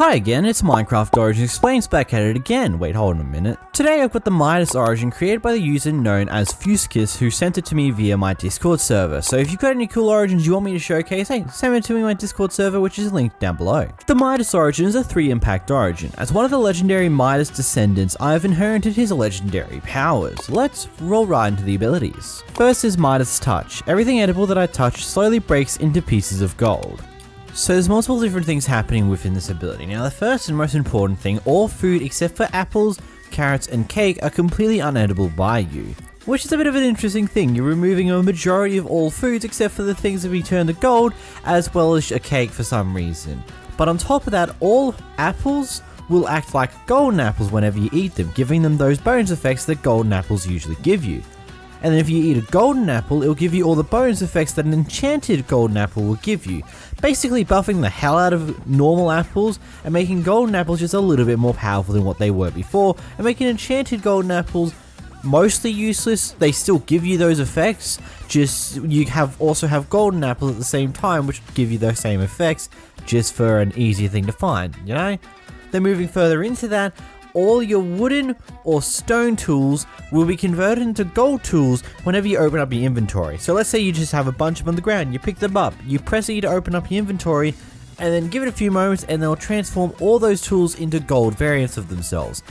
Hi again, it's Minecraft Origin Explains back at it again. Wait, hold on a minute. Today I've got the Midas origin created by the user known as 𝓵𝓲𝓷𝓴𝓼, who sent it to me via my Discord server. So if you've got any cool origins you want me to showcase, hey, send it to me in my Discord server, which is linked down below. The Midas origin is a 3-impact origin. As one of the legendary Midas descendants, I have inherited his legendary powers. Let's roll right into the abilities. First is Midas Touch. Everything edible that I touch slowly breaks into pieces of gold. So there's multiple different things happening within this ability. Now the first and most important thing, all food except for apples, carrots and cake are completely unedible by you. Which is a bit of an interesting thing, you're removing a majority of all foods except for the things that we turn to gold, as well as a cake for some reason. But on top of that, all apples will act like golden apples whenever you eat them, giving them those bonus effects that golden apples usually give you. And then if you eat a golden apple, it'll give you all the bonus effects that an enchanted golden apple will give you. Basically buffing the hell out of normal apples and making golden apples just a little bit more powerful than what they were before, and making enchanted golden apples mostly useless. They still give you those effects, just you also have golden apples at the same time which give you those same effects, just for an easier thing to find, you know? Then moving further into that, all your wooden or stone tools will be converted into gold tools whenever you open up your inventory. So let's say you just have a bunch of them on the ground, you pick them up, you press E to open up your inventory, and then give it a few moments and they'll transform all those tools into gold variants of themselves.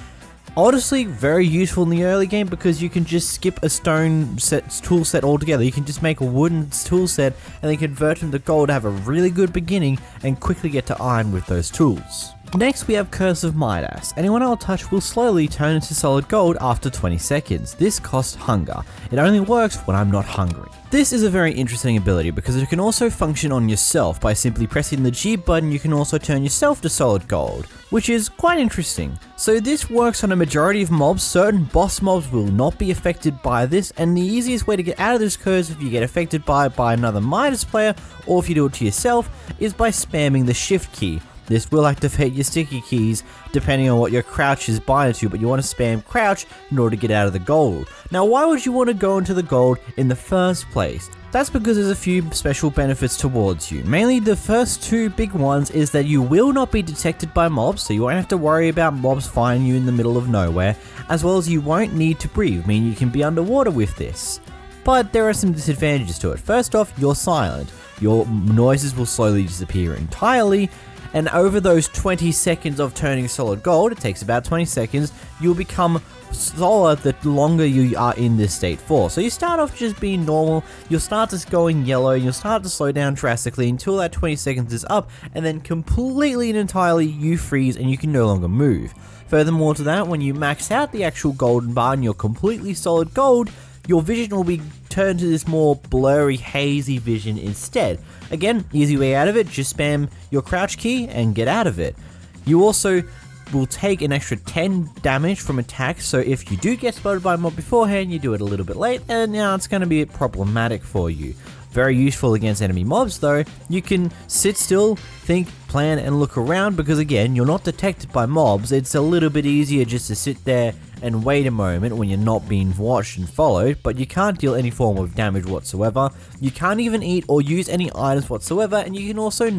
Honestly, very useful in the early game because you can just skip a stone tool set altogether. You can just make a wooden tool set and then convert them to gold to have a really good beginning and quickly get to iron with those tools. Next we have Curse of Midas. Anyone I'll touch will slowly turn into solid gold after 20 seconds. This costs hunger. It only works when I'm not hungry. This is a very interesting ability because it can also function on yourself. By simply pressing the G button you can also turn yourself to solid gold, which is quite interesting. So this works on a majority of mobs. Certain boss mobs will not be affected by this, and the easiest way to get out of this curse if you get affected by another Midas player, or if you do it to yourself, is by spamming the shift key. This will activate your sticky keys depending on what your crouch is binded to, but you want to spam crouch in order to get out of the gold. Now why would you want to go into the gold in the first place? That's because there's a few special benefits towards you. Mainly the first two big ones is that you will not be detected by mobs, so you won't have to worry about mobs finding you in the middle of nowhere, as well as you won't need to breathe, meaning you can be underwater with this. But there are some disadvantages to it. First off, you're silent. Your noises will slowly disappear entirely, and over those 20 seconds of turning solid gold, it takes about 20 seconds, you'll become solid the longer you are in this state for. So you start off just being normal, you'll start to going yellow, you'll start to slow down drastically until that 20 seconds is up, and then completely and entirely you freeze and you can no longer move. Furthermore to that, when you max out the actual golden bar and you're completely solid gold, your vision will be turned to this more blurry, hazy vision instead. Again, easy way out of it, just spam your crouch key and get out of it. You also will take an extra 10 damage from attacks, so if you do get spotted by a mob beforehand, you do it a little bit late, and now it's going to be problematic for you. Very useful against enemy mobs though. You can sit still, think, plan and look around because again, you're not detected by mobs. It's a little bit easier just to sit there and wait a moment when you're not being watched and followed, but you can't deal any form of damage whatsoever. You can't even eat or use any items whatsoever, and you can also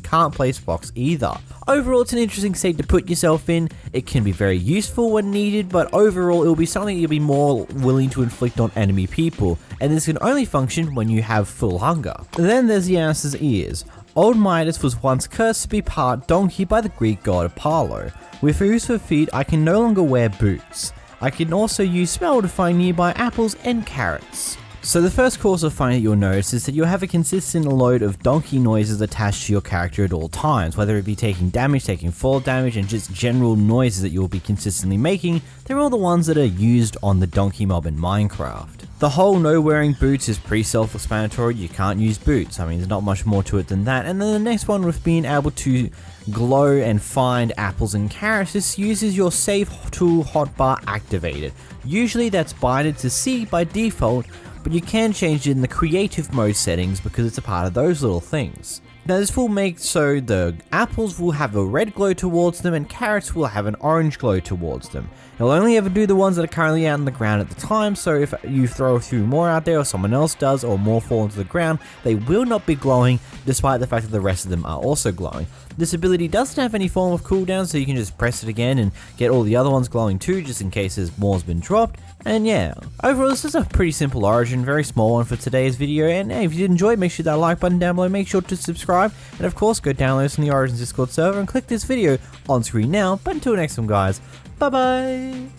can't place blocks either. Overall, it's an interesting state to put yourself in. It can be very useful when needed, but overall it will be something you'll be more willing to inflict on enemy people, and this can only function when you have full hunger. Then there's the Answer's Ears. Old Midas was once cursed to be part donkey by the Greek god Apollo. With hooves for feet, I can no longer wear boots. I can also use smell to find nearby apples and carrots. So the first cause of finding you'll notice is that you'll have a consistent load of donkey noises attached to your character at all times, whether it be taking damage, taking fall damage, and just general noises that you'll be consistently making. They're all the ones that are used on the donkey mob in Minecraft. The whole no wearing boots is pretty self-explanatory. You can't use boots. I mean, there's not much more to it than that. And then the next one with being able to glow and find apples and carrots, this uses your save tool hotbar activated. Usually that's binded to C by default, but you can change it in the creative mode settings because it's a part of those little things. Now this will make so the apples will have a red glow towards them and carrots will have an orange glow towards them. It'll only ever do the ones that are currently out on the ground at the time, so if you throw a few more out there or someone else does or more fall into the ground, they will not be glowing despite the fact that the rest of them are also glowing. This ability doesn't have any form of cooldown, so you can just press it again and get all the other ones glowing too, just in case more's been dropped. And yeah, overall this is a pretty simple origin, very small one for today's video, and hey, if you did enjoy, make sure that like button down below, make sure to subscribe, and of course go download us in the Origins Discord server and click this video on screen now. But until next time guys, bye bye!